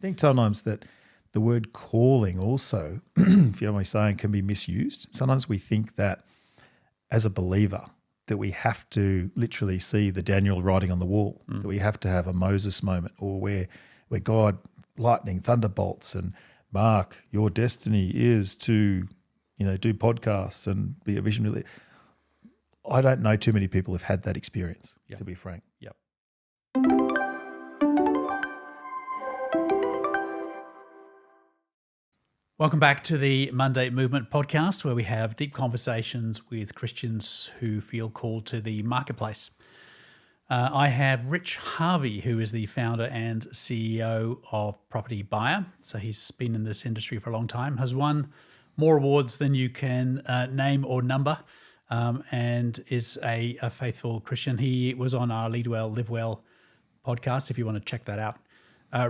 I think sometimes that the word calling also, if you know what I'm saying, can be misused. Sometimes we think that as a believer that we have to literally see the Daniel writing on the wall, that we have to have a Moses moment, or where God, lightning, thunderbolts, and Mark, your destiny is to, do podcasts and be a visionary. I don't know too many people who've had that experience, to be frank. Yep. Welcome back to the Monday Movement podcast, where we have deep conversations with Christians who feel called to the marketplace. I have Rich Harvey, who is the founder and CEO of Propertybuyer. So he's been in this industry for a long time, has won more awards than you can name or number, and is a faithful Christian. He was on our Lead Well, Live Well podcast, if you want to check that out.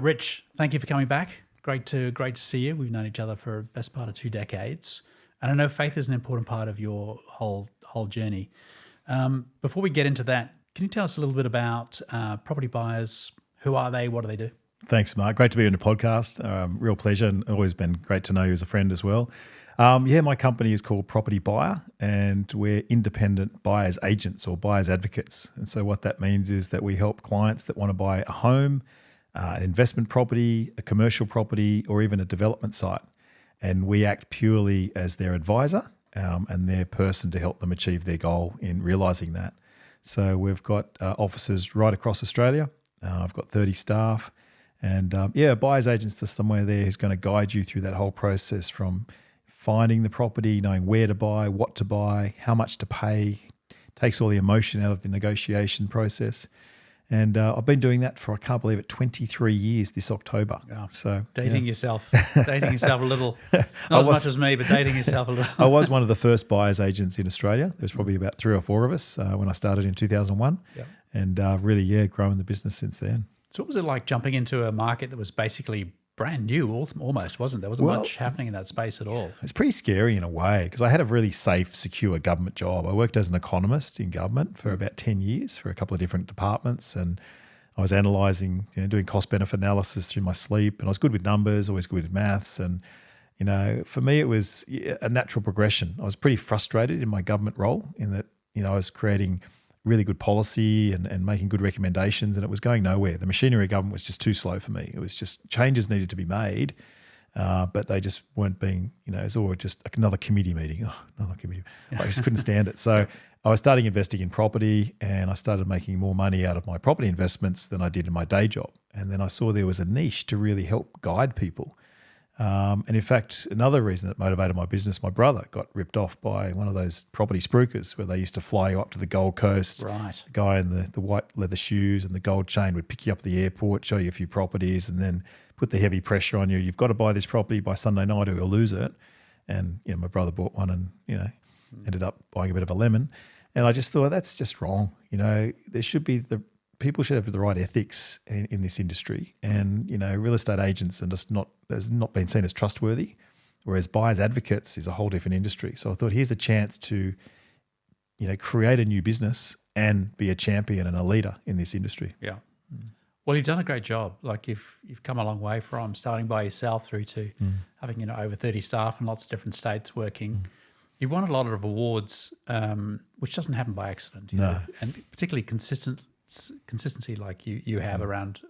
Rich, thank you for coming back. Great to see you. We've known each other for the best part of 2 decades. And I know faith is an important part of your whole journey. Before we get into that, can you tell us a little bit about Property Buyers? Who are they? What do they do? Thanks, Mark. Great to be on the podcast. Real pleasure, and always been great to know you as a friend as well. My company is called Propertybuyer, and we're independent buyers agents or buyers advocates. And so what that means is that we help clients that want to buy a home, an investment property, a commercial property, or even a development site. And we act purely as their advisor and their person to help them achieve their goal in realising that. So we've got offices right across Australia. I've got 30 staff. And a buyer's agent's just somewhere there who's going to guide you through that whole process, from finding the property, knowing where to buy, what to buy, how much to pay, takes all the emotion out of the negotiation process. And I've been doing that for, I can't believe it, 23 years this October. Wow. So dating yourself a little, not as much as me, but dating yourself a little. I was one of the first buyers agents in Australia. There's probably about 3 or 4 of us when I started in 2001, and really, grown the business since then. So what was it like jumping into a market that was basically brand new almost, wasn't there? Wasn't much happening in that space at all. It's pretty scary in a way, because I had a really safe, secure government job. I worked as an economist in government for about 10 years for a couple of different departments, and I was analysing, doing cost-benefit analysis through my sleep, and I was good with numbers, always good with maths, and for me it was a natural progression. I was pretty frustrated in my government role in that I was creating really good policy and making good recommendations, and it was going nowhere. The machinery of government was just too slow for me. It was just, changes needed to be made, but they just weren't being, it was all just another committee meeting. Oh, another committee. I just couldn't stand it. So I was starting investing in property, and I started making more money out of my property investments than I did in my day job. And then I saw there was a niche to really help guide people. And in fact, another reason that motivated my business, my brother got ripped off by one of those property spruikers where they used to fly you up to the Gold Coast. Right. The guy in the white leather shoes and the gold chain would pick you up at the airport, show you a few properties, and then put the heavy pressure on you. You've got to buy this property by Sunday night or you'll lose it. And, my brother bought one and, ended up buying a bit of a lemon. And I just thought, that's just wrong. There should be people should have the right ethics in this industry, and real estate agents has not been seen as trustworthy, whereas buyers advocates is a whole different industry. So I thought, here's a chance to create a new business and be a champion and a leader in this industry. Yeah. Well, you've done a great job. Like you've come a long way from starting by yourself through to having over 30 staff in lots of different states working. You've won a lot of awards, which doesn't happen by accident. No. And particularly consistency like you have around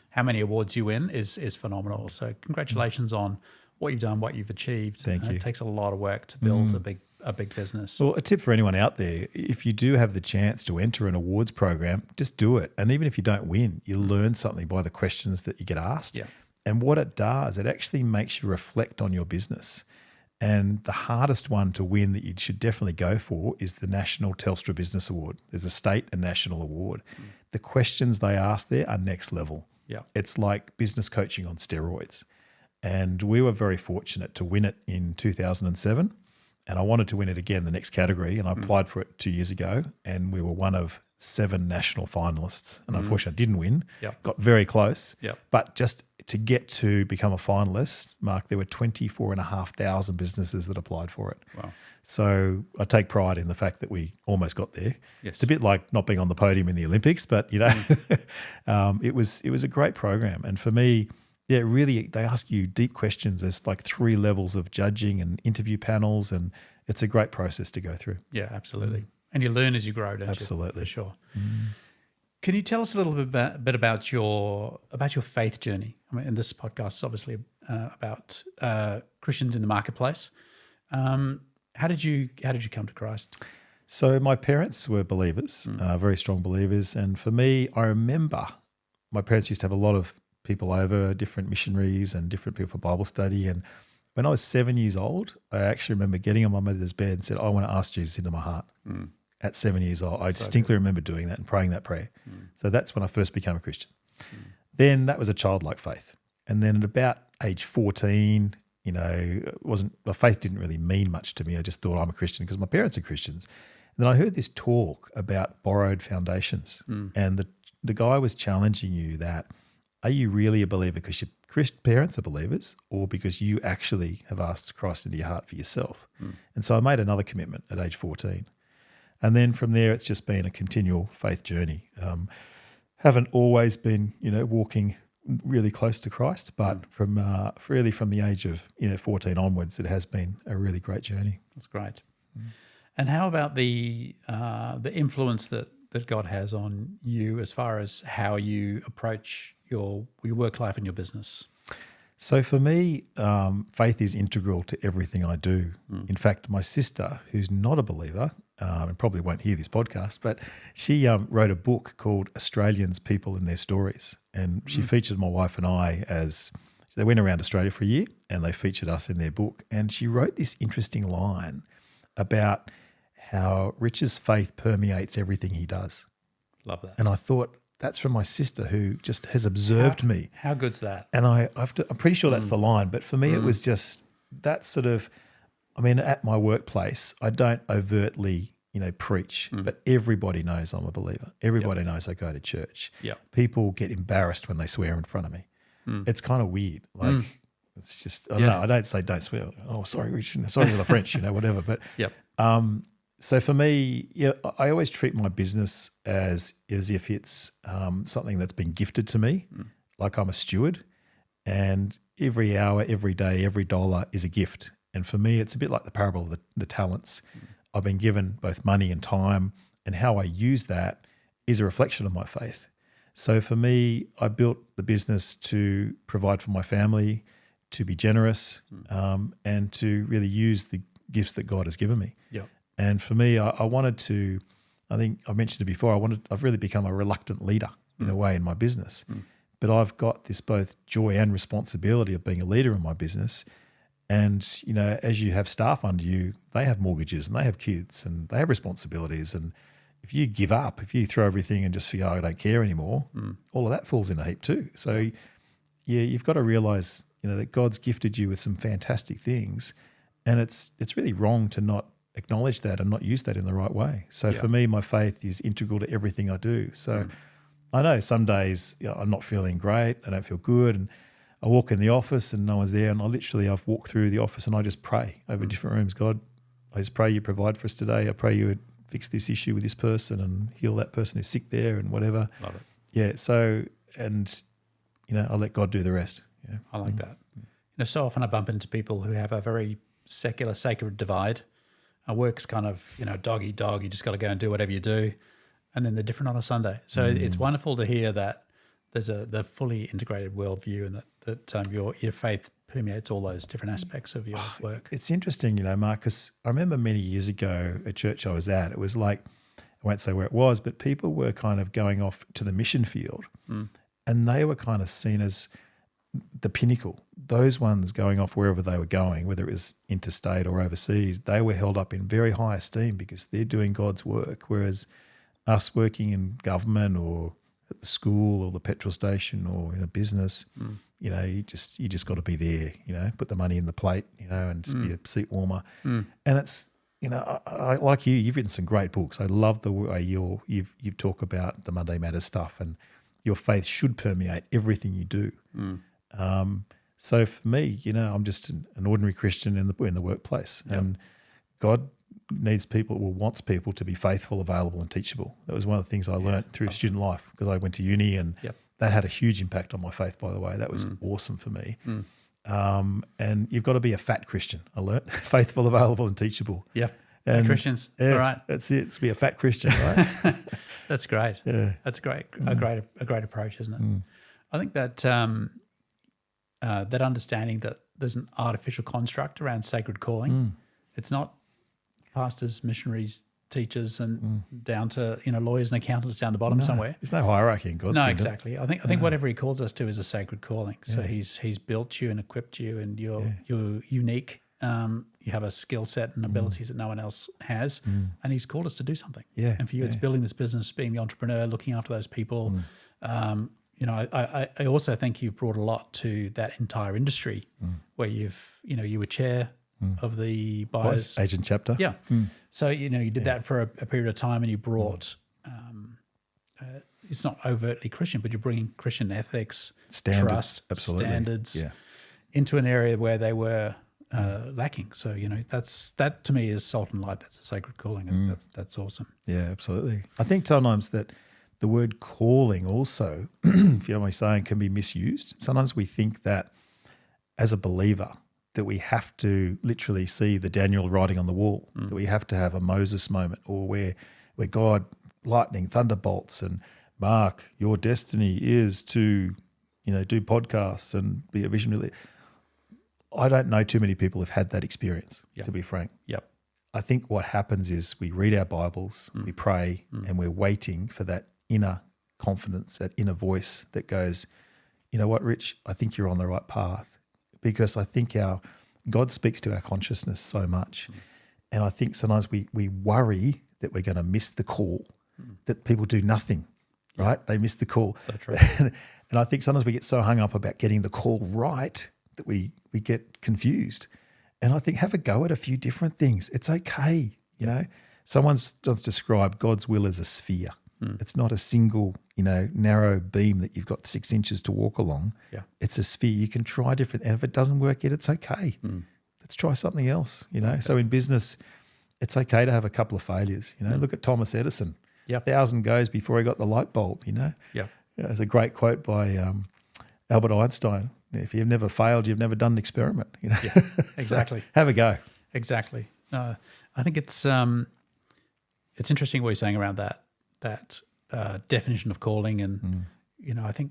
how many awards you win is phenomenal. So congratulations on what you've done, what you've achieved. Thank you. It takes a lot of work to build a big business. Well, a tip for anyone out there, if you do have the chance to enter an awards program, just do it. And even if you don't win, you learn something by the questions that you get asked. Yeah. And what it does, it actually makes you reflect on your business. And the hardest one to win that you should definitely go for is the National Telstra Business Award. There's a state and national award. The questions they ask there are next level. Yeah. It's like business coaching on steroids. And we were very fortunate to win it in 2007. And I wanted to win it again, the next category. And I applied for it 2 years ago, and we were one of 7 national finalists. And unfortunately, I didn't win. Yep. Got very close. Yep. But just to get to become a finalist, Mark, there were 24,500 businesses that applied for it. Wow. So I take pride in the fact that we almost got there. Yes. It's a bit like not being on the podium in the Olympics, but it was a great program. And for me, Yeah, really, they ask you deep questions. There's like 3 levels of judging and interview panels, and it's a great process to go through. Yeah, absolutely. And you learn as you grow, don't you? Absolutely. For sure. Can you tell us a little bit about your faith journey? I mean, and this podcast is obviously about Christians in the marketplace. How did you come to Christ? So my parents were believers, very strong believers. And for me, I remember my parents used to have a lot of people over, different missionaries and different people for Bible study. And when I was 7 years old, I actually remember getting on my mother's bed and said, I want to ask Jesus into my heart. At 7 years old, I distinctly remember doing that and praying that prayer. So that's when I first became a Christian. Then that was a childlike faith. And then at about age 14, my faith didn't really mean much to me. I just thought I'm a Christian because my parents are Christians. And then I heard this talk about borrowed foundations. And the guy was challenging you that, are you really a believer because your parents are believers or because you actually have asked Christ into your heart for yourself? And so I made another commitment at age 14. And then from there, it's just been a continual faith journey. Haven't always been, walking really close to Christ, but from the age of 14 onwards, it has been a really great journey. That's great. And how about the influence that God has on you as far as how you approach your work life and your business? So for me, faith is integral to everything I do. In fact, my sister, who's not a believer, and probably won't hear this podcast, but she wrote a book called Australians, People and Their Stories. And she featured my wife and I as they went around Australia for a year and they featured us in their book. And she wrote this interesting line about how Rich's faith permeates everything he does. Love that. And I thought, that's from my sister who just has observed me. How good's that? And I'm pretty sure that's the line. But for me, it was just that sort of, at my workplace, I don't overtly, preach, but everybody knows I'm a believer. Everybody knows I go to church. People get embarrassed when they swear in front of me. It's kind of weird. Like, it's just, I don't know. I don't say don't swear. Oh, sorry, Rich. Sorry for the French, whatever. But so for me, I always treat my business as if it's something that's been gifted to me, like I'm a steward, and every hour, every day, every dollar is a gift. And for me, it's a bit like the parable of the talents. I've been given both money and time, and how I use that is a reflection of my faith. So for me, I built the business to provide for my family, to be generous, and to really use the gifts that God has given me. And for me, I wanted to, I think I mentioned it before, I've really become a reluctant leader in a way in my business. But I've got this both joy and responsibility of being a leader in my business. And, as you have staff under you, they have mortgages and they have kids and they have responsibilities. And if you give up, if you throw everything and just feel, I don't care anymore, all of that falls in a heap too. So, you've got to realize, that God's gifted you with some fantastic things. And it's really wrong to not acknowledge that and not use that in the right way. So for me, my faith is integral to everything I do. So I know some days I'm not feeling great, I don't feel good, and I walk in the office and no one's there, and I've walked through the office and I just pray over different rooms. God, I just pray you provide for us today. I pray you would fix this issue with this person and heal that person who's sick there and whatever. Love it. Yeah, so, and, I'll let God do the rest. Yeah. I like that. So often I bump into people who have a very secular, sacred divide. Work's kind of, dog eat dog. You just got to go and do whatever you do. And then they're different on a Sunday. So it's wonderful to hear that there's the fully integrated worldview and that your faith permeates all those different aspects of your work. It's interesting, Mark, because I remember many years ago at church I was at, it was like, I won't say where it was, but people were kind of going off to the mission field and they were kind of seen as the pinnacle. Those ones going off wherever they were going, whether it was interstate or overseas, they were held up in very high esteem because they're doing God's work. Whereas us working in government or at the school or the petrol station or in a business, you just got to be there, put the money in the plate, and just be a seat warmer. And it's, I like you've written some great books. I love the way you talk about the Monday Matters stuff, and your faith should permeate everything you do. So for me, I'm just an ordinary Christian in the workplace, and God needs people, wants people to be faithful, available, and teachable. That was one of the things I learned through student life because I went to uni, and that had a huge impact on my faith, by the way. That was awesome for me. And you've got to be a fat Christian, I learnt. Faithful, available, and teachable. Yeah. And Christians. Yeah, all right. That's it. It's to be a fat Christian, right? That's great. Yeah. That's great. A great approach, isn't it? I think that that understanding that there's an artificial construct around sacred calling. It's not pastors, missionaries, teachers, and down to lawyers and accountants down the bottom somewhere. There's no hierarchy in God's kingdom. Exactly. I think whatever He calls us to is a sacred calling. So He's built you and equipped you, and you're unique. You have a skill set and abilities that no one else has, and He's called us to do something. Yeah. And for you, it's building this business, being the entrepreneur, looking after those people. I also think you've brought a lot to that entire industry, where you were chair of the buyers agent chapter. Yeah. So you did that for a period of time, and you brought. It's not overtly Christian, but you're bringing Christian ethics, trust, standards into an area where they were lacking. So that to me is salt and light. That's a sacred calling, and that's awesome. Yeah, absolutely. I think sometimes that the word calling also, if you know what I'm saying, can be misused. Sometimes we think that as a believer that we have to literally see the Daniel writing on the wall, that we have to have a Moses moment, or where God, lightning, thunderbolts, and Mark, your destiny is to, do podcasts and be a visionary. I don't know too many people who've had that experience, to be frank. Yep. I think what happens is we read our Bibles, we pray, and we're waiting for that inner confidence, that inner voice that goes, you know what, Rich, I think you're on the right path. Because I think God speaks to our consciousness so much. And I think sometimes we worry that we're going to miss the call, that people do nothing, right? They miss the call. So true. And I think sometimes we get so hung up about getting the call right that we get confused. And I think have a go at a few different things. It's okay, Someone's described God's will as a sphere. It's not a single, narrow beam that you've got 6 inches to walk along. Yeah. It's a sphere. You can try different, and if it doesn't work yet, it's okay. Let's try something else, Okay. So in business, it's okay to have a couple of failures. Look at Thomas Edison. 1,000 goes before he got the light bulb. Yeah. There's a great quote by Albert Einstein. If you've never failed, you've never done an experiment. Yeah, exactly. So have a go. Exactly. I think it's interesting what you're saying around that definition of calling, and I think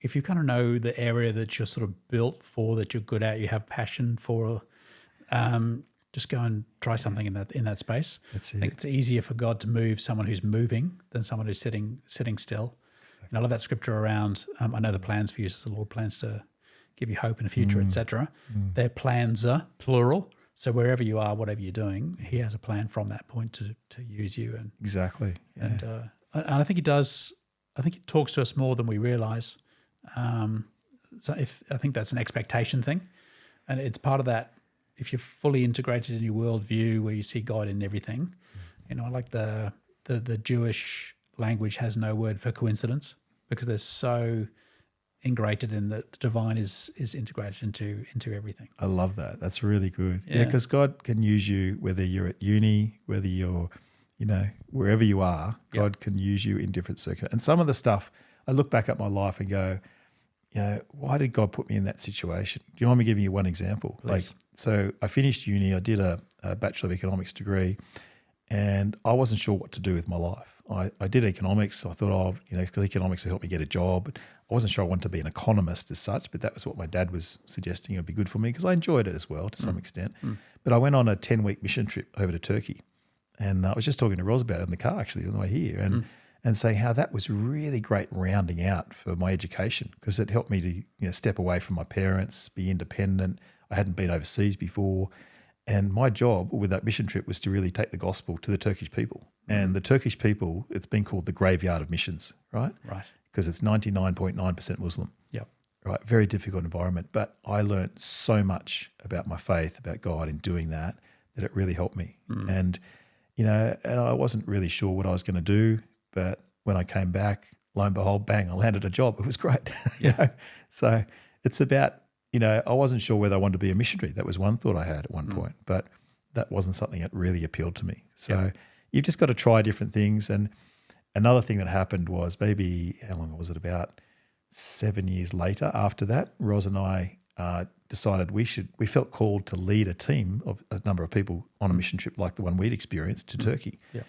if you kind of know the area that you're sort of built for, that you're good at, you have passion for, just go and try something in that space. That's I think it's easier for God to move someone who's moving than someone who's sitting still. Exactly. And I love that scripture around. I know the plans for you, so the Lord plans to give you hope in the future, etc. Their plans are plural. So wherever you are, whatever you're doing, He has a plan from that point to use you. And exactly. Yeah. And I think He does. I think He talks to us more than we realize. So I think that's an expectation thing, and it's part of that. If you're fully integrated in your worldview, where you see God in everything, I like the Jewish language has no word for coincidence, because they're so integrated in that the divine is integrated into everything. I love that. That's really good. Yeah, because God can use you whether you're at uni, whether you're, wherever you are, God can use you in different circumstances. And some of the stuff, I look back at my life and go, why did God put me in that situation? Do you mind me giving you one example? Please. So I finished uni, I did a Bachelor of Economics degree, and I wasn't sure what to do with my life. I did economics. I thought, because economics will help me get a job. But I wasn't sure I wanted to be an economist as such, but that was what my dad was suggesting would be good for me, because I enjoyed it as well to some extent. But I went on a 10-week mission trip over to Turkey, and I was just talking to Ros about it in the car actually on the way here, and saying how that was really great rounding out for my education, because it helped me to step away from my parents, be independent. I hadn't been overseas before. And my job with that mission trip was to really take the gospel to the Turkish people. And the Turkish people, it's been called the graveyard of missions, right? Right. Because it's 99.9% Muslim. Yep. Right. Very difficult environment. But I learned so much about my faith, about God in doing that it really helped me. And, and I wasn't really sure what I was going to do. But when I came back, lo and behold, bang, I landed a job. It was great. So it's about, I wasn't sure whether I wanted to be a missionary. That was one thought I had at one point, but that wasn't something that really appealed to me. So you've just got to try different things. And another thing that happened was maybe, how long was it, about 7 years later, after that, Ros and I decided we felt called to lead a team of a number of people on a mission trip like the one we'd experienced to Turkey. Yeah.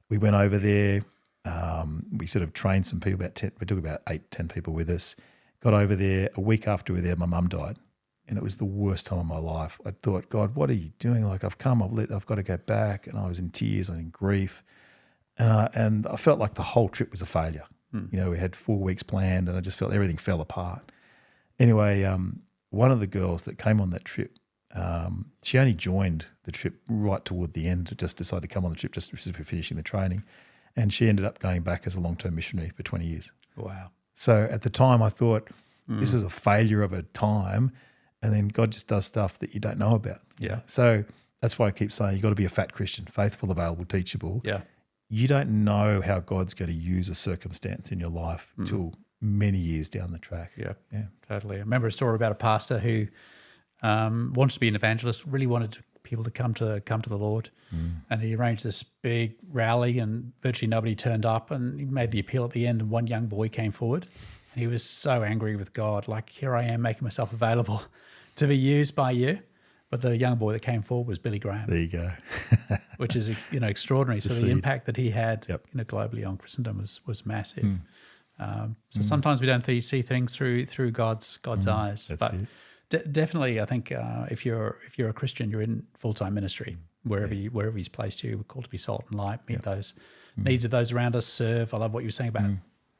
We went over there. We sort of trained some people, we took about 8-10 people with us. Got over there. A week after we were there, my mum died. And it was the worst time of my life. I thought, God, what are you doing? Like, I've got to go back. And I was in tears, I was in grief. And I felt like the whole trip was a failure. You know, we had 4 weeks planned and I just felt everything fell apart. Anyway, one of the girls that came on that trip, she only joined the trip right toward the end, just decided to come on the trip just for finishing the training. And she ended up going back as a long-term missionary for 20 years. Wow. So at the time I thought, this is a failure of a time. And then God just does stuff that you don't know about. Yeah. So that's why I keep saying you've got to be a fat Christian, faithful, available, teachable. Yeah. You don't know how God's going to use a circumstance in your life till many years down the track. Yeah. Yeah. Totally. I remember a story about a pastor who wanted to be an evangelist, really wanted people to come to the Lord. And he arranged this big rally and virtually nobody turned up, and he made the appeal at the end and one young boy came forward. And he was so angry with God, like, here I am making myself available to be used by you. But the young boy that came forward was Billy Graham. There you go. Which is extraordinary. So the impact that he had globally on Christendom was massive. So sometimes we don't see things through God's eyes. That's But definitely, I think if you're a Christian, you're in full-time ministry wherever He's placed you. We're called to be salt and light, meet those needs of those around us, serve. I love what you were saying about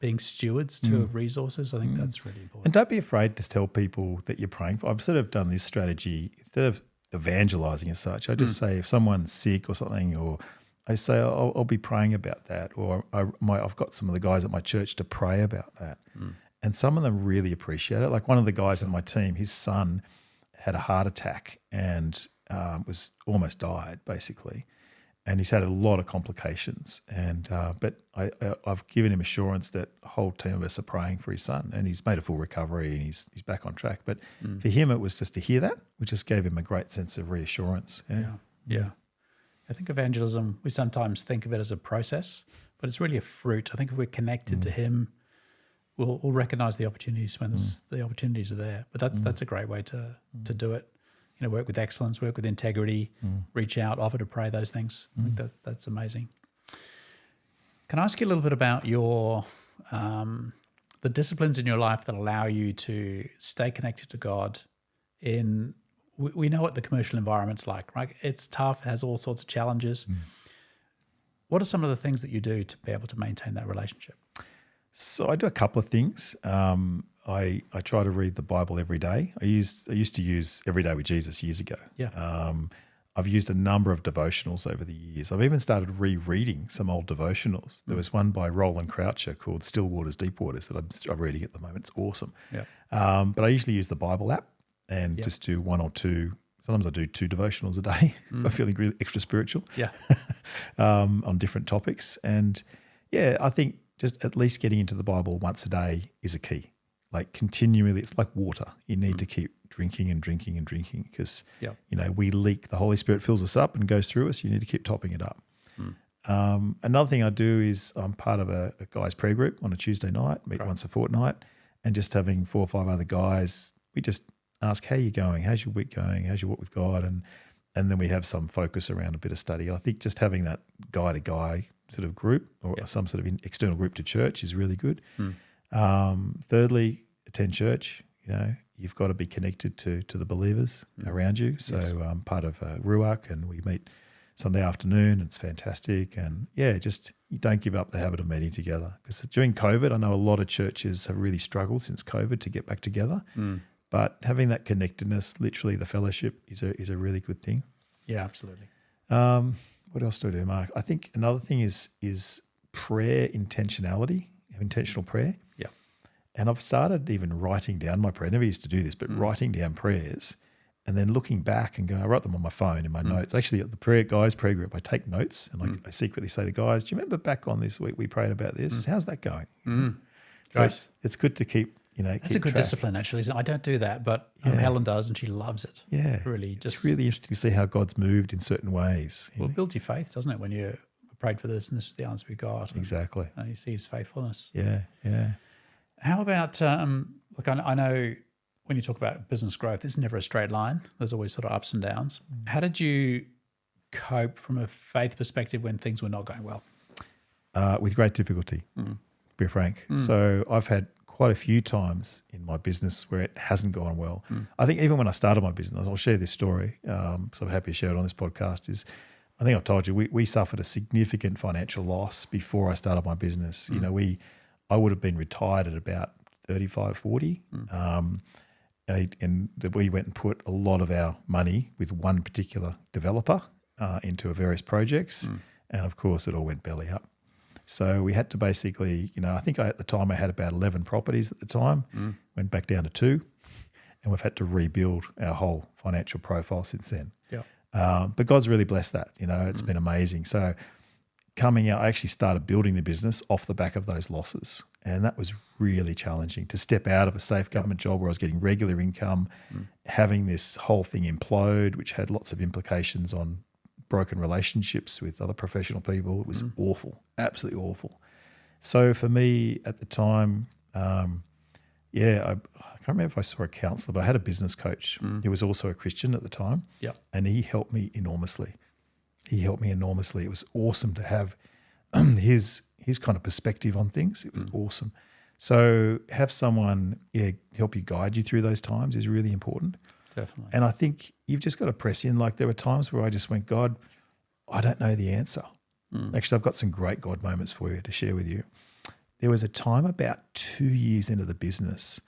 being stewards too of resources. I think that's really important. And don't be afraid to tell people that you're praying for. I've sort of done this strategy instead of evangelizing as such. I just say if someone's sick or something, or I say I'll be praying about that, or I've got some of the guys at my church to pray about that. And some of them really appreciate it. Like one of the guys on my team, his son had a heart attack and was almost died basically. And he's had a lot of complications. And but I've given him assurance that a whole team of us are praying for his son, and he's made a full recovery and he's back on track. But for him, it was just to hear that, which just gave him a great sense of reassurance. Yeah. I think evangelism, we sometimes think of it as a process, but it's really a fruit. I think if we're connected to Him, we'll recognize the opportunities when the opportunities are there. But that's a great way to do it. You know, work with excellence, work with integrity, reach out, offer to pray, those things. I think that's amazing. Can I ask you a little bit about your the disciplines in your life that allow you to stay connected to God in, we know what the commercial environment's like, right? It's tough, it has all sorts of challenges. What are some of the things that you do to be able to maintain that relationship? So I do a couple of things. I try to read the Bible every day. I used to use Every Day with Jesus years ago. Yeah. I've used a number of devotionals over the years. I've even started rereading some old devotionals. There was one by Roland Croucher called Still Waters, Deep Waters that I'm reading at the moment. It's awesome. Yeah. But I usually use the Bible app and just do one or two. Sometimes I do 2 devotionals a day if I'm feeling really extra spiritual. Yeah. On different topics. And yeah, I think just at least getting into the Bible once a day is a key. Like continually, it's like water. You need to keep drinking and drinking and drinking because, we leak. The Holy Spirit fills us up and goes through us. You need to keep topping it up. Another thing I do is I'm part of a guys' prayer group on a Tuesday night, meet once a fortnight, and just having 4 or 5 other guys, we just ask, how are you going? How's your week going? How's your walk with God? And then we have some focus around a bit of study. I think just having that guy-to-guy sort of group or some sort of external group to church is really good. Thirdly, attend church. You've got to be connected to the believers around you. So I'm part of Ruach, and we meet Sunday afternoon. It's fantastic. And just you don't give up the habit of meeting together. Because during COVID, I know a lot of churches have really struggled since COVID to get back together. But having that connectedness, literally the fellowship, is a really good thing. Yeah, absolutely. What else do I do, Mark? I think another thing is prayer intentionality, intentional prayer. Yeah. And I've started even writing down my prayer. I never used to do this, but writing down prayers and then looking back and going, I write them on my phone in my notes. Actually, at the prayer group, I take notes and I secretly say to guys, do you remember back on this week we prayed about this? How's that going? So it's good to keep, That's a good discipline, actually. I don't do that, but Helen does, and she loves it. Yeah. Really, it's really interesting to see how God's moved in certain ways. Well, it builds your faith, doesn't it, when you prayed for this and this is the answer we got. Exactly. And you see His faithfulness. Yeah. How about, look, I know when you talk about business growth, it's never a straight line. There's always sort of ups and downs. How did you cope from a faith perspective when things were not going well? With great difficulty, to be frank. So I've had quite a few times in my business where it hasn't gone well. I think even when I started my business, I'll share this story, so I'm happy to share it on this podcast, is I think I've told you, we suffered a significant financial loss before I started my business. You know, I would have been retired at about 35, 40. And we went and put a lot of our money with one particular developer into various projects. And of course, it all went belly up. So we had to basically, you know, I think at the time I had about 11 properties at the time, went back down to 2, and we've had to rebuild our whole financial profile since then. But God's really blessed that, you know, it's been amazing. So coming out, I actually started building the business off the back of those losses. And that was really challenging to step out of a safe government job where I was getting regular income, having this whole thing implode, which had lots of implications on broken relationships with other professional people. It was awful, absolutely awful. So for me at the time, I can't remember if I saw a counsellor, but I had a business coach who was also a Christian at the time, and he helped me enormously. It was awesome to have his kind of perspective on things. It was awesome. So have someone help you guide you through those times is really important. Definitely. And I think you've just got to press in. Like there were times where I just went, God, I don't know the answer. Actually, I've got some great God moments for you to share with you. There was a time about 2 years into the business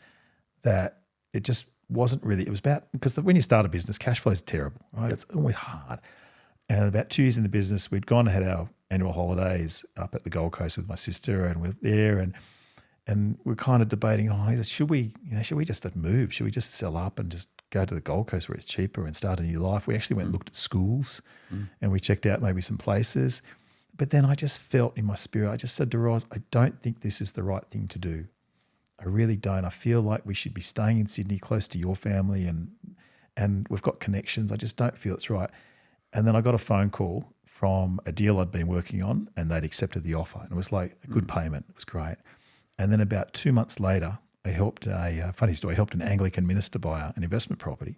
that it just wasn't really, it was about, because when you start a business, cash flow is terrible, right? It's always hard. And about 2 years in the business, we'd gone and had our annual holidays up at the Gold Coast with my sister, and we're there and we're kind of debating, should we just move? Should we just sell up and just go to the Gold Coast where it's cheaper and start a new life? We actually went and looked at schools and we checked out maybe some places. But then I just felt in my spirit, I just said to Roz, I don't think this is the right thing to do. I really don't. I feel like we should be staying in Sydney close to your family and we've got connections. I just don't feel it's right. And then I got a phone call from a deal I'd been working on, and they'd accepted the offer. And it was like a good payment. It was great. And then about 2 months later, I helped funny story, I helped an Anglican minister buy an investment property.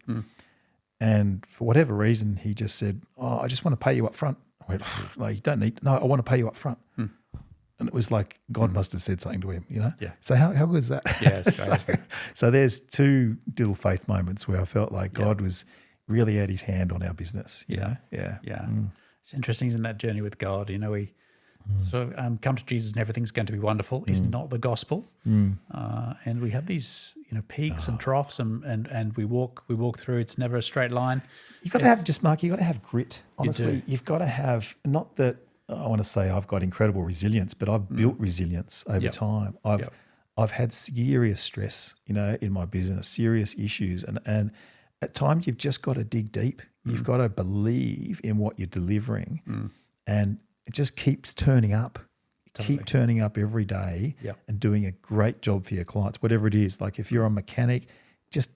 And for whatever reason, he just said, I just want to pay you up front. I went, like, you don't need, no, I want to pay you up front. And it was like God must have said something to him, you know? Yeah. So how good is that? Yeah, it's great. So there's 2 little faith moments where I felt like God was really had his hand on our business. You know? Yeah. It's interesting, isn't that journey with God? You know, we sort of come to Jesus and everything's going to be wonderful is not the gospel. And we have these, you know, peaks and troughs and we walk through. It's never a straight line. You've got to have, Mark, you've got to have grit. Honestly, you've got to have, not that I want to say I've got incredible resilience, but I've built resilience over time. I've had serious stress, you know, in my business, serious issues. And at times you've just got to dig deep. You've got to believe in what you're delivering. And it just keeps turning up. Keep turning up every day and doing a great job for your clients, whatever it is. Like if you're a mechanic, just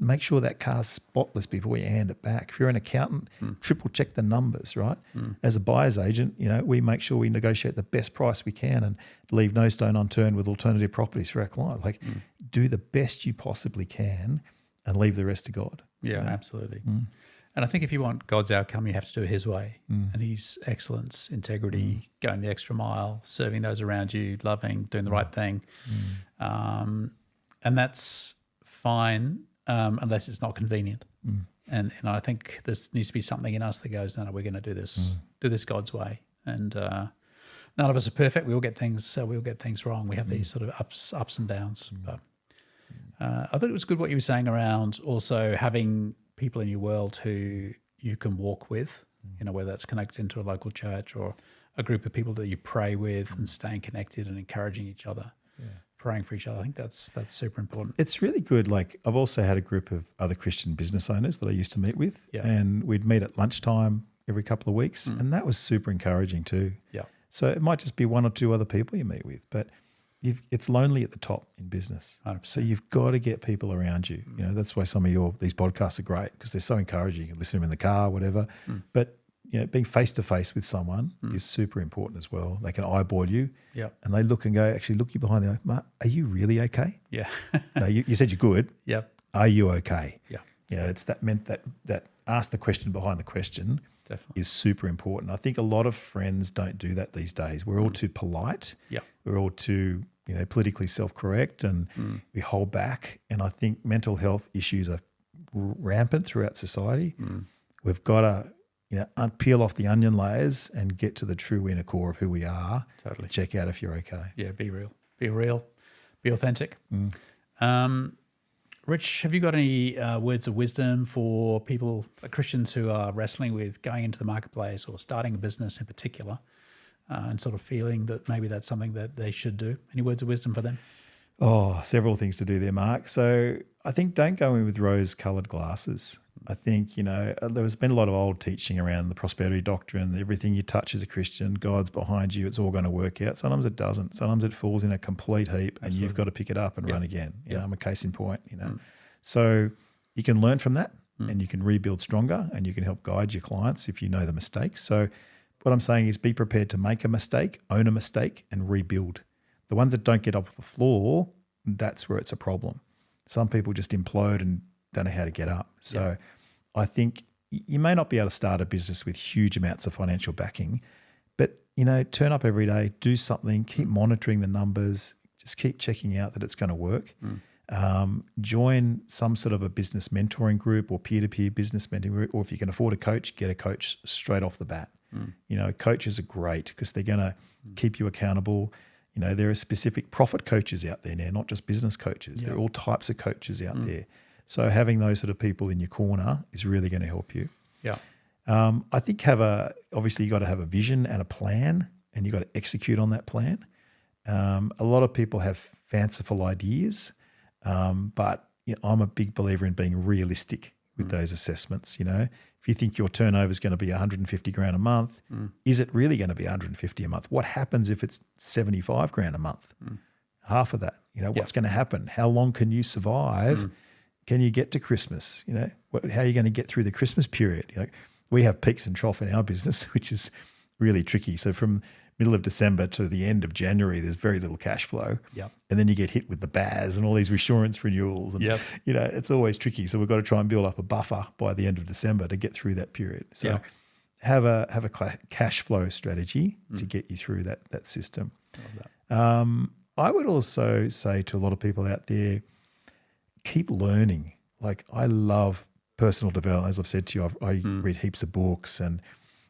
make sure that car's spotless before you hand it back. If you're an accountant, triple check the numbers, right? As a buyer's agent, you know, we make sure we negotiate the best price we can and leave no stone unturned with alternative properties for our client. Like do the best you possibly can and leave the rest to God. Yeah, absolutely. And I think if you want God's outcome, you have to do it his way. And his excellence, integrity, going the extra mile, serving those around you, loving, doing the right thing. And that's fine unless it's not convenient. And I think there needs to be something in us that goes, no, we're going to do this God's way. And none of us are perfect. We all get things wrong. We have these sort of ups and downs. But I thought it was good what you were saying around also having people in your world who you can walk with, you know, whether that's connected into a local church or a group of people that you pray with and staying connected and encouraging each other, praying for each other. I think that's super important. It's really good. Like I've also had a group of other Christian business owners that I used to meet with and we'd meet at lunchtime every couple of weeks and that was super encouraging too. Yeah. So it might just be 1 or 2 other people you meet with, but it's lonely at the top in business. 100%. So you've got to get people around you. You know, that's why some of these podcasts are great because they're so encouraging. You can listen to them in the car, whatever. But being face to face with someone is super important as well. They can eyeball you, Yep. and they look and go, actually look you behind the eye. Mark, are you really okay? Yeah. No, you said you're good. Yep. Are you okay? Yeah. It's that ask the question behind the question. Definitely. Is super important. I think a lot of friends don't do that these days. We're all too polite. Yeah. We're all too, politically self-correct, and we hold back. And I think mental health issues are rampant throughout society. We've got to, peel off the onion layers and get to the true inner core of who we are. Totally. And check out if you're okay. Yeah, be real. Be real. Be authentic. Rich, have you got any words of wisdom for people, Christians who are wrestling with going into the marketplace or starting a business in particular, and sort of feeling that maybe that's something that they should do? Any words of wisdom for them? Oh, several things to do there, Mark. So I think don't go in with rose-coloured glasses. I think, there's been a lot of old teaching around the prosperity doctrine. Everything you touch as a Christian, God's behind you, it's all going to work out. Sometimes it doesn't. Sometimes it falls in a complete heap and you've got to pick it up and run again. I'm a case in point, So you can learn from that and you can rebuild stronger and you can help guide your clients if you know the mistakes. So what I'm saying is be prepared to make a mistake, own a mistake, and rebuild. The ones that don't get off the floor, that's where it's a problem. Some people just implode and don't know how to get up. So I think you may not be able to start a business with huge amounts of financial backing, but, turn up every day, do something, keep monitoring the numbers, just keep checking out that it's going to work. Join some sort of a business mentoring group or peer-to-peer business mentoring group, or if you can afford a coach, get a coach straight off the bat. Coaches are great because they're going to keep you accountable. There are specific profit coaches out there now, not just business coaches. There are all types of coaches out there. So having those sort of people in your corner is really going to help you. Yeah. I think obviously you got to have a vision and a plan, and you got to execute on that plan. A lot of people have fanciful ideas, but I'm a big believer in being realistic with those assessments. If you think your turnover is going to be 150 grand a month, is it really going to be 150 a month? What happens if it's 75 grand a month? Half of that. What's going to happen? How long can you survive? Can you get to Christmas? How are you going to get through the Christmas period? We have peaks and troughs in our business, which is really tricky. So from middle of December to the end of January, there's very little cash flow. Yep. And then you get hit with the BAS and all these insurance renewals. And, it's always tricky. So we've got to try and build up a buffer by the end of December to get through that period. So have a cash flow strategy to get you through that system. Love that. I would also say to a lot of people out there, keep learning. Like I love personal development. As I've said to you, I read heaps of books, and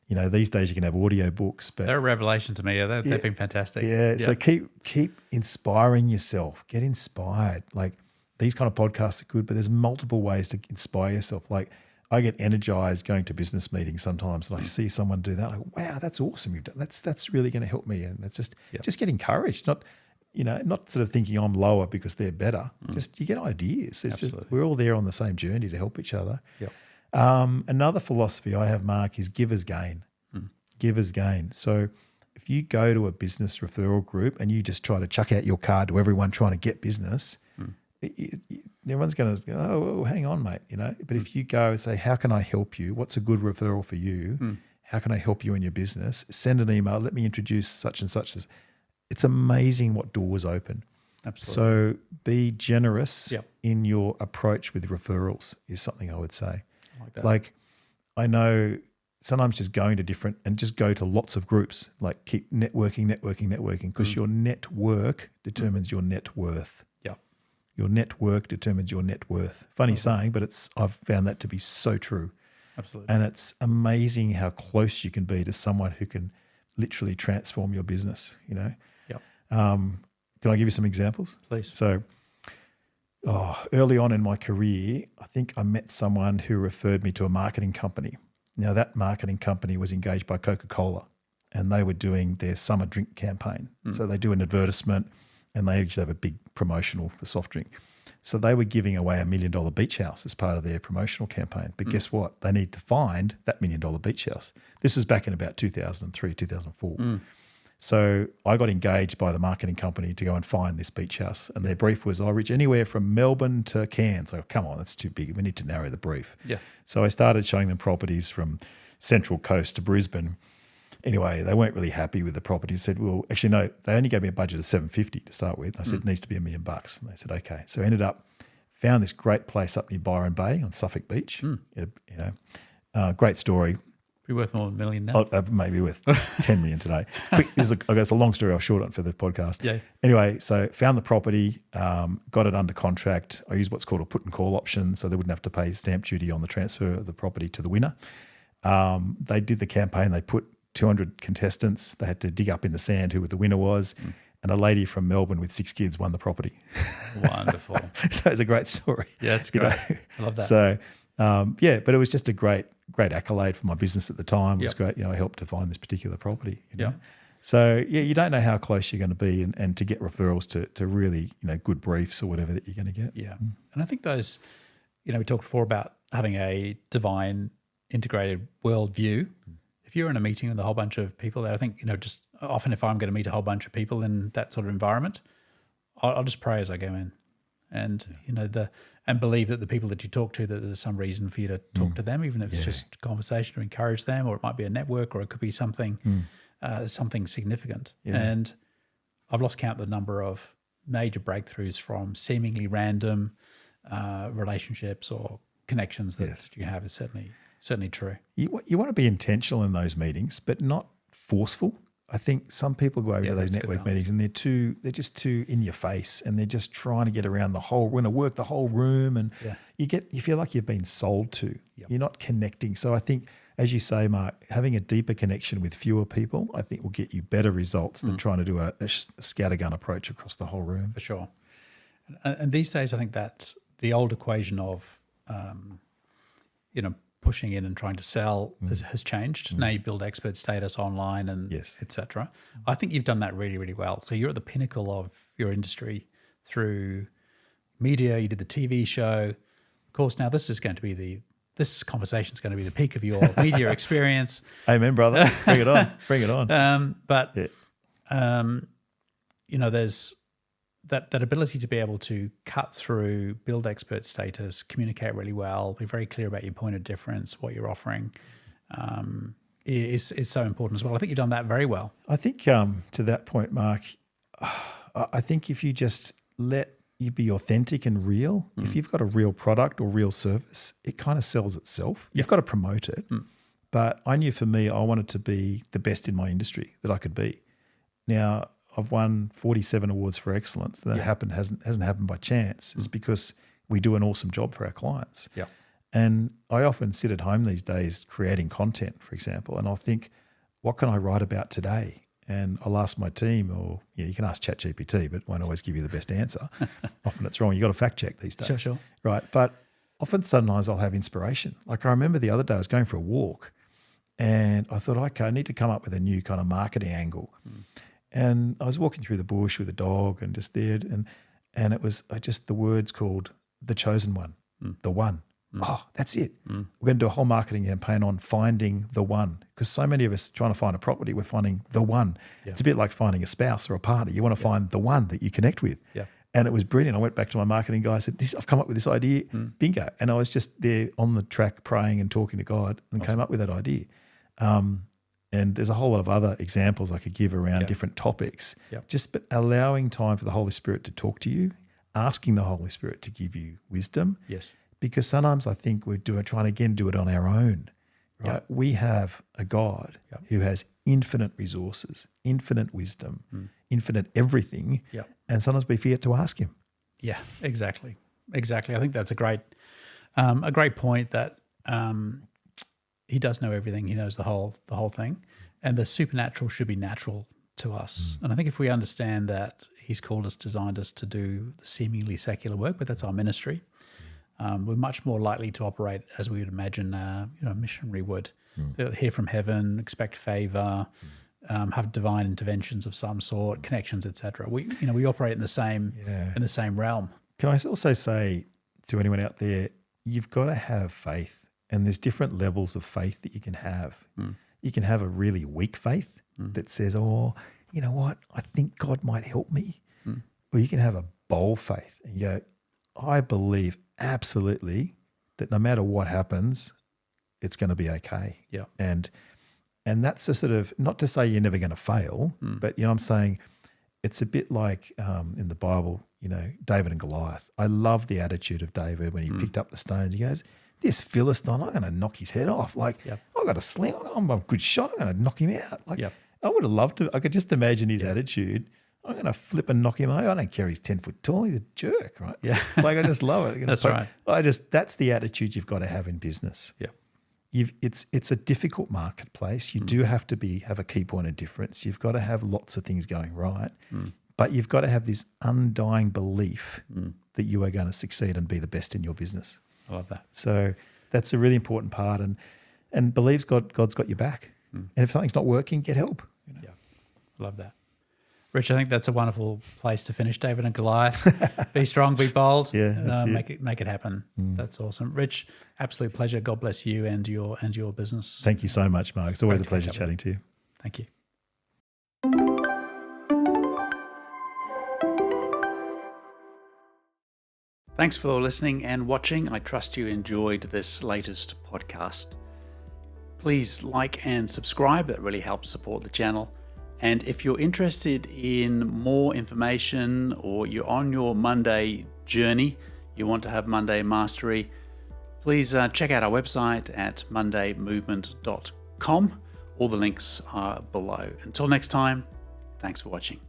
these days you can have audio books. But they're a revelation to me. They've been fantastic. Yeah. So keep inspiring yourself. Get inspired. Like these kind of podcasts are good, but there's multiple ways to inspire yourself. Like I get energized going to business meetings sometimes, and I see someone do that. Like, wow, that's awesome. You've done that's really going to help me. And it's just get encouraged. Not sort of thinking I'm lower because they're better. Just you get ideas. It's just we're all there on the same journey to help each other. Yep. Another philosophy I have, Mark, is give as gain. Give as gain. So if you go to a business referral group and you just try to chuck out your card to everyone trying to get business, everyone's going to go, oh, hang on, mate. But if you go and say, how can I help you? What's a good referral for you? How can I help you in your business? Send an email. Let me introduce such and such. It's amazing what doors open. Absolutely. So be generous in your approach with referrals is something I would say. I like that. Like I know sometimes just going to different and just go to lots of groups, like keep networking, because your network determines your net worth. Yeah. Your network determines your net worth. Funny saying, but I've found that to be so true. Absolutely. And it's amazing how close you can be to someone who can literally transform your business, Yep. Can I give you some examples? Please. So early on in my career, I think I met someone who referred me to a marketing company. Now that marketing company was engaged by Coca-Cola, and they were doing their summer drink campaign. So they do an advertisement and they usually have a big promotional for soft drink. So they were giving away $1 million beach house as part of their promotional campaign. But guess what? They need to find that $1 million beach house. This was back in about 2003, 2004. So I got engaged by the marketing company to go and find this beach house. And their brief was, Rich, anywhere from Melbourne to Cairns. Come on, that's too big. We need to narrow the brief. Yeah. So I started showing them properties from Central Coast to Brisbane. Anyway, they weren't really happy with the property. Said, well, actually, no, they only gave me a budget of $750 to start with. I said, it needs to be $1 million. And they said, okay. So I ended up, found this great place up near Byron Bay on Suffolk Beach. Great story. Be worth more than $1 million now. Maybe worth 10 million today. Quick, it's a long story. I'll shorten it for the podcast. Yeah. Anyway, so found the property, got it under contract. I used what's called a put and call option, so they wouldn't have to pay stamp duty on the transfer of the property to the winner. They did the campaign. They put 200 contestants. They had to dig up in the sand who the winner was. And a lady from Melbourne with 6 kids won the property. Wonderful. So it's a great story. Yeah, it's great. I love that. So, but it was just a great accolade for my business at the time. It was great. I helped to find this particular property. So, you don't know how close you're going to be and to get referrals to really, good briefs or whatever that you're going to get. Yeah. And I think those, we talked before about having a divine integrated worldview. If you're in a meeting with a whole bunch of people that I think, just often if I'm going to meet a whole bunch of people in that sort of environment, I'll just pray as I go in and, and believe that the people that you talk to, that there's some reason for you to talk to them, even if it's just conversation to encourage them, or it might be a network, or it could be something, something significant. Yeah. And I've lost count the number of major breakthroughs from seemingly random relationships or connections that you have is certainly true. You want to be intentional in those meetings, but not forceful. I think some people go over to those network meetings and they're just too in your face, and they're just trying to get around the whole. We're going to work the whole room, and you feel like you've been sold to. Yep. You're not connecting. So I think, as you say, Mark, having a deeper connection with fewer people, I think will get you better results than trying to do a scattergun approach across the whole room. For sure. And these days, I think that the old equation of, pushing in and trying to sell has changed. Now you build expert status online and et cetera. I think you've done that really, really well. So you're at the pinnacle of your industry through media. You did the TV show. Of course, now this conversation is going to be the peak of your media experience. Amen, brother. Bring it on. Bring it on. There's that ability to be able to cut through, build expert status, communicate really well, be very clear about your point of difference, what you're offering, is so important as well. I think you've done that very well. I think to that point, Mark, I think if you just let you be authentic and real, if you've got a real product or real service, it kind of sells itself. You've got to promote it. But I knew for me, I wanted to be the best in my industry that I could be. Now, I've won 47 awards for excellence. That hasn't happened by chance. It's because we do an awesome job for our clients. Yeah. And I often sit at home these days creating content, for example, and I'll think, what can I write about today? And I'll ask my team, or you can ask ChatGPT, but it won't always give you the best answer. Often it's wrong. You've got to fact check these days. Sure. Right. But often sometimes I'll have inspiration. Like I remember the other day I was going for a walk and I thought, okay, I need to come up with a new kind of marketing angle. And I was walking through the bush with a dog and just there, and it was just the words called the chosen one, the one. Oh, that's it. We're going to do a whole marketing campaign on finding the one, because so many of us trying to find a property, we're finding the one. Yeah. It's a bit like finding a spouse or a partner. You want to find the one that you connect with. Yeah. And it was brilliant. I went back to my marketing guy. I said, I've come up with this idea. Bingo. And I was just there on the track praying and talking to God and came up with that idea. And there's a whole lot of other examples I could give around different topics. Just but allowing time for the Holy Spirit to talk to you, asking the Holy Spirit to give you wisdom. Yes. Because sometimes I think we're trying to again do it on our own. Right? Yep. We have a God who has infinite resources, infinite wisdom, infinite everything. Yep. And sometimes we forget to ask him. Yeah, exactly. I think that's a great point that he does know everything. He knows the whole thing, and the supernatural should be natural to us. And I think if we understand that he's called us, designed us to do the seemingly secular work, but that's our ministry, we're much more likely to operate as we would imagine a missionary would. They'll hear from heaven, expect favor, have divine interventions of some sort, connections, etc. We operate in the same realm. Can I also say to anyone out there, you've got to have faith. And there's different levels of faith that you can have. You can have a really weak faith that says, oh, you know what, I think God might help me. Or you can have a bold faith and you go, I believe absolutely that no matter what happens, it's going to be okay. Yeah. And that's a sort of, not to say you're never going to fail, but I'm saying it's a bit like in the Bible, David and Goliath. I love the attitude of David when he picked up the stones. He goes, this Philistine, I'm going to knock his head off. Like, I've got a sling, I'm a good shot, I'm going to knock him out. Like, I would have loved to, I could just imagine his attitude. I'm going to flip and knock him over. I don't care if he's 10 foot tall, he's a jerk, right? Yeah. Like, I just love it. That's right. That's the attitude you've got to have in business. Yeah. It's a difficult marketplace. You do have to have a key point of difference. You've got to have lots of things going right, but you've got to have this undying belief that you are going to succeed and be the best in your business. I love that. So that's a really important part, and believes God's got your back. And if something's not working, get help. Yeah, love that. Rich, I think that's a wonderful place to finish. David and Goliath. Be strong, be bold. Yeah, that's make it happen. That's awesome. Rich, absolute pleasure. God bless you and your business. Thank you so much, Mark. It's always a pleasure chatting to you. Thank you. Thanks for listening and watching. I trust you enjoyed this latest podcast. Please like and subscribe. That really helps support the channel. And if you're interested in more information or you're on your Monday journey, you want to have Monday mastery, please check out our website at mondaymovement.com. All the links are below. Until next time, thanks for watching.